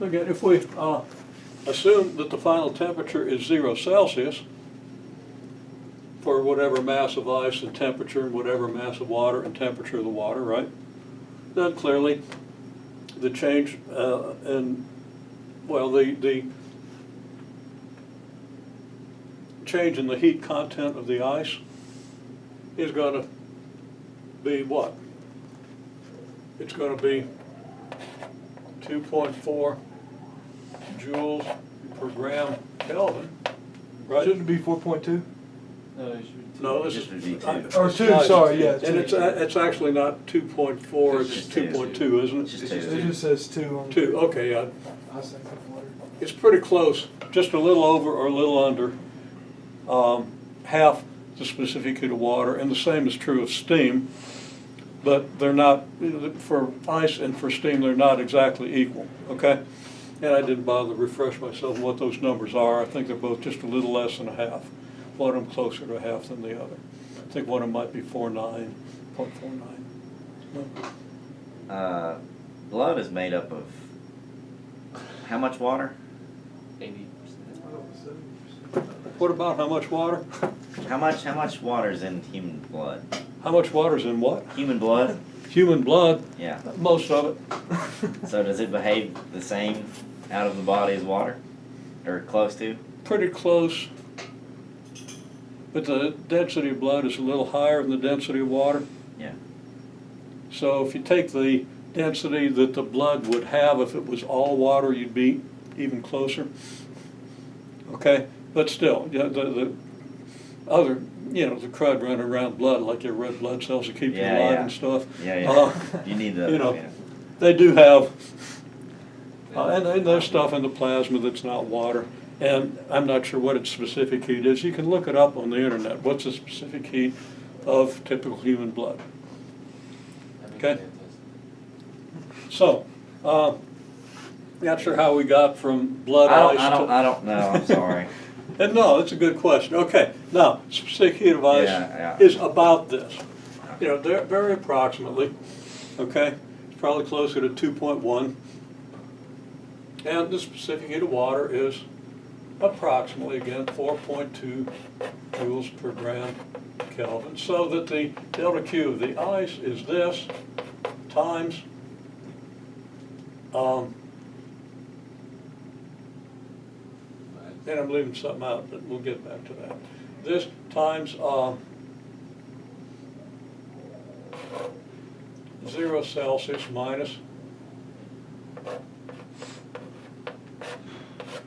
again, if we assume that the final temperature is 0 Celsius for whatever mass of ice and temperature and whatever mass of water and temperature of the water, right? Then clearly the change the change in the heat content of the ice is going to be what? It's going to be 2.4 joules per gram Kelvin, right? Shouldn't it be 4.2? No, it should be two. No, this Just would is be two. Or 2, sorry, yeah. And 2. it's actually not 2.4, it's Just 2.2, isn't It's it? just It just says 2 on 2, okay, yeah. I was thinking water. It's pretty close, just a little over or a little under half the specific heat of water, and the same is true of steam, but they're not, for ice and for steam, they're not exactly equal, okay? And I didn't bother to refresh myself on what those numbers are. I think they're both just a little less than a half. One of them closer to a half than the other. I think one of them might be 0.49. Blood is made up of how much water? 80%. What about how much water? How much water is in human blood? How much water's in what? Human blood? Human blood, Yeah. most of it. So does it behave the same out of the body as water? Or close to? Pretty close. But the density of blood is a little higher than the density of water. Yeah. So if you take the density that the blood would have if it was all water, you'd be even closer. Okay? But still, yeah, the other, the crud running around blood, like your red blood cells that keep you Yeah, alive yeah. and stuff. Yeah. You need the, yeah. They do have, and there's stuff in the plasma that's not water. And I'm not sure what its specific heat is. You can look it up on the internet. What's the specific heat of typical human blood? Okay. So, not sure how we got from blood ice to... I don't know, I'm sorry. And no, that's a good question. Okay, now, specific heat of ice Yeah. is about this. They're very approximately, okay? It's probably closer to 2.1. And the specific heat of water is approximately, again, 4.2 joules per gram Kelvin. So that the delta Q of the ice is this times and I'm leaving something out, but we'll get back to that. This times 0 Celsius minus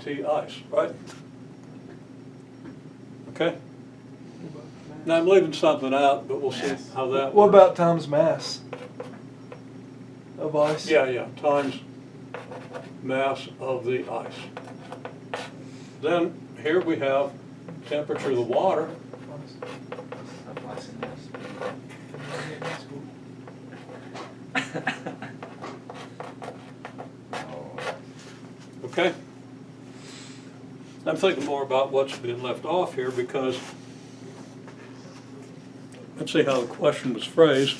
T ice, right? Okay? Now I'm leaving something out, but we'll see how that works. What about times mass of ice? Yeah, times mass of the ice. Then here we have temperature of the water. Okay? I'm thinking more about what's been left off here because let's see how the question was phrased.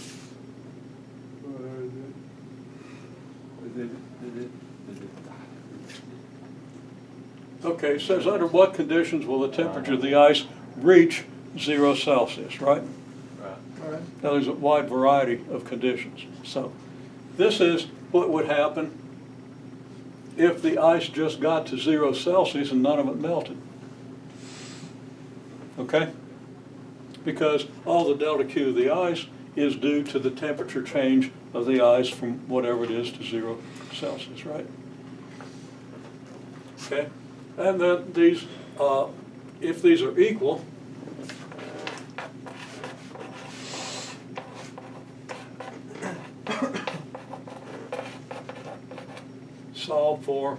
Okay, it says under what conditions will the temperature of the ice reach 0 Celsius, right? Right. Now there's a wide variety of conditions. So this is what would happen if the ice just got to 0 Celsius and none of it melted. Okay? Because all the delta Q of the ice is due to the temperature change of the ice from whatever it is to 0 Celsius, right? Okay? And then these, if these are equal, solve for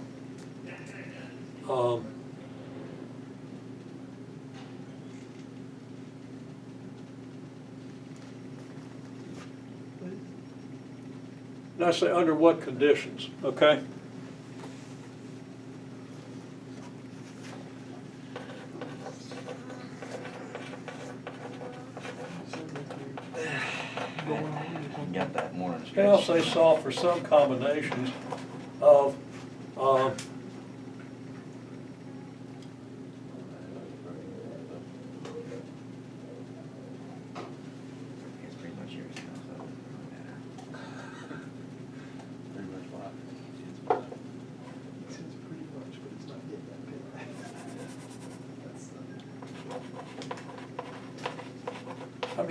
and I say under what conditions, okay? Got that more And I'll say solve for some combinations of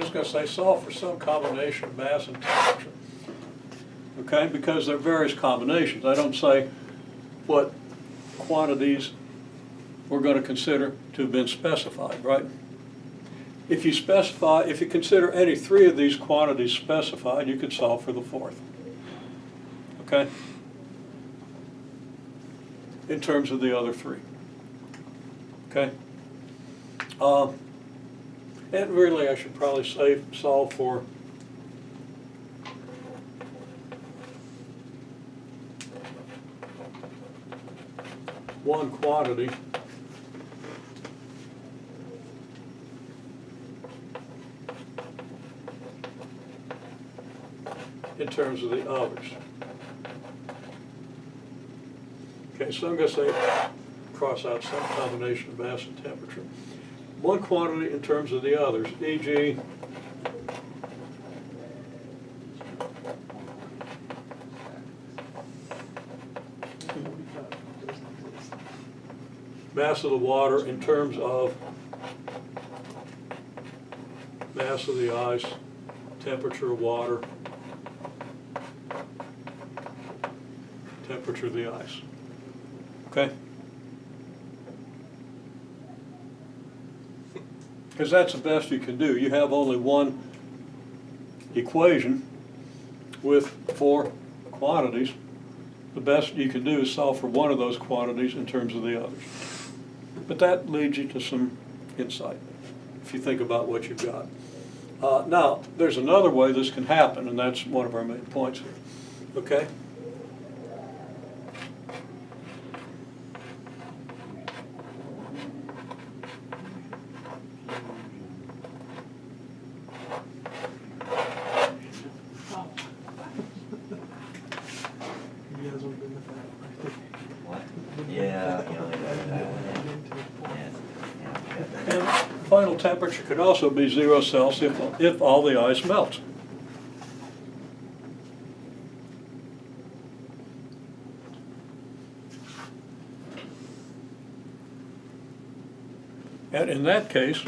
just gonna say solve for some combination of mass and temperature. Okay, because there are various combinations. I don't say what quantities we're gonna consider to have been specified, right? If you consider any three of these quantities specified, you could solve for the fourth. Okay? In terms of the other three. Okay? And really, I should probably say solve for one quantity in terms of the others. Okay, so I'm going to say, cross out some combination of mass and temperature. One quantity in terms of the others, e.g., mass of the water in terms of mass of the ice, temperature of water, temperature of the ice. Okay? Because that's the best you can do. You have only one equation with 4 quantities. The best you can do is solve for one of those quantities in terms of the others. But that leads you to some insight if you think about what you've got. Now, there's another way this can happen, and that's one of our main points here. Okay? You guys will be with that. What? Yeah, you know, that one, yeah. And final temperature could also be 0 Celsius if all the ice melts. And in that case,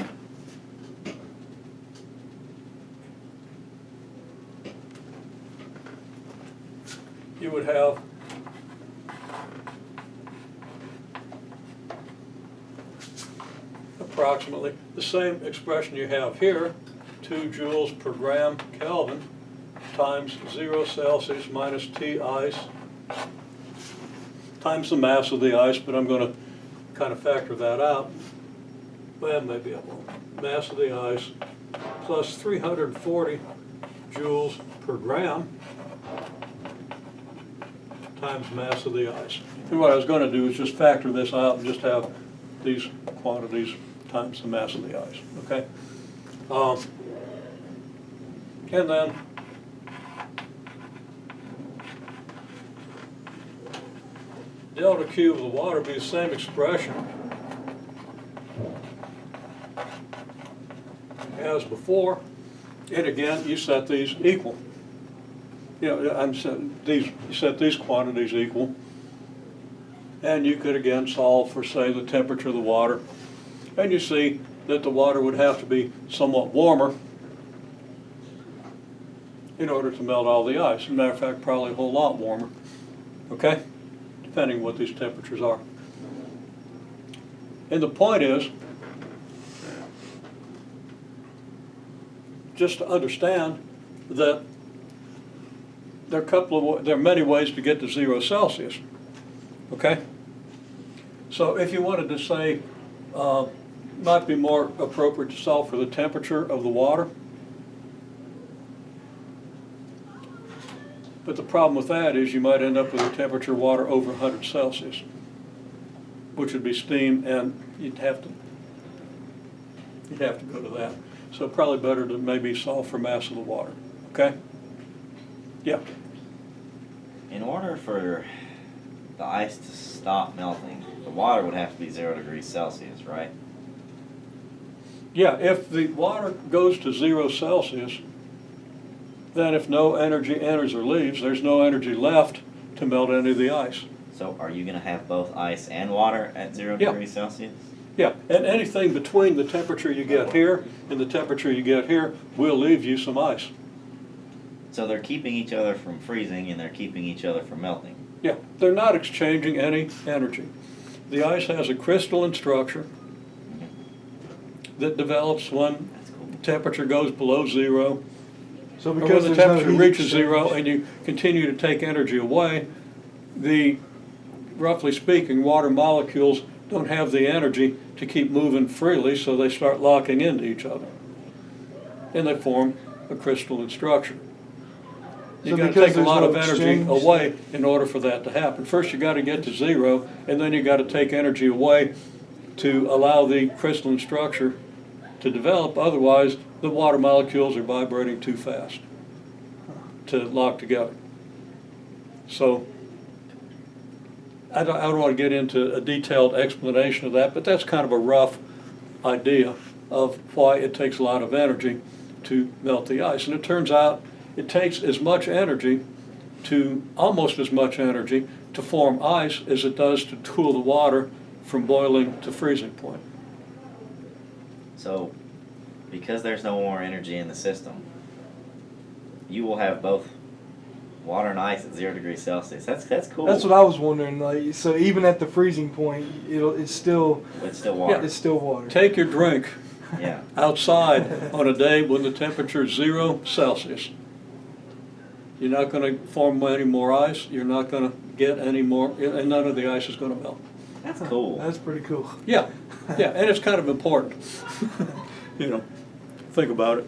you would have approximately the same expression you have here, 2 joules per gram Kelvin times 0 Celsius minus T ice times the mass of the ice, but I'm going to kind of factor that out. Well, maybe I won't. Mass of the ice plus 340 joules per gram times mass of the ice. And what I was going to do is just factor this out and just have these quantities times the mass of the ice, okay? And then delta Q of the water be the same expression as before, and again, you set these equal. You know, you set these quantities equal, and you could again solve for, say, the temperature of the water, and you see that the water would have to be somewhat warmer in order to melt all the ice. As a matter of fact, probably a whole lot warmer, okay? Depending on what these temperatures are. And the point is, just to understand that there are many ways to get to 0 Celsius, okay? So if you wanted to say, might be more appropriate to solve for the temperature of the water, but the problem with that is you might end up with a temperature of water over 100 Celsius, which would be steam, and you'd have to go to that. So probably better to maybe solve for mass of the water, okay? Yeah. In order for the ice to stop melting, the water would have to be 0 degrees Celsius, right? Yeah, if the water goes to 0 Celsius, then if no energy enters or leaves, there's no energy left to melt any of the ice. So are you going to have both ice and water at 0 Yeah. degrees Celsius? Yeah, and anything between the temperature you get here and the temperature you get here will leave you some ice. So they're keeping each other from freezing and they're keeping each other from melting. Yeah, they're not exchanging any energy. The ice has a crystalline structure that develops when That's cool. temperature goes below zero, So or when because the there's no temperature heat reaches exchange- zero and you continue to take energy away, the, roughly speaking, water molecules don't have the energy to keep moving freely, so they start locking into each other. And they form a crystalline structure. You So gotta because take a there's lot no of energy exchange- away in order for that to happen. First, you gotta get to zero, and then you gotta take energy away to allow the crystalline structure to develop. Otherwise, the water molecules are vibrating too fast to lock together. So, I don't want to get into a detailed explanation of that, but that's kind of a rough idea of why it takes a lot of energy to melt the ice. And it turns out it takes as much energy almost as much energy to form ice as it does to cool the water from boiling to freezing point. So, because there's no more energy in the system, you will have both water and ice at 0 degrees Celsius. That's cool. That's what I was wondering. Like, so even at the freezing point, it's still It's still water. it's still water. Take your drink Yeah. outside on a day when the temperature is 0 Celsius. You're not going to form any more ice. You're not going to get any more, and none of the ice is going to melt. That's cool. That's pretty cool. Yeah, yeah, and it's kind of important. You know, think about it.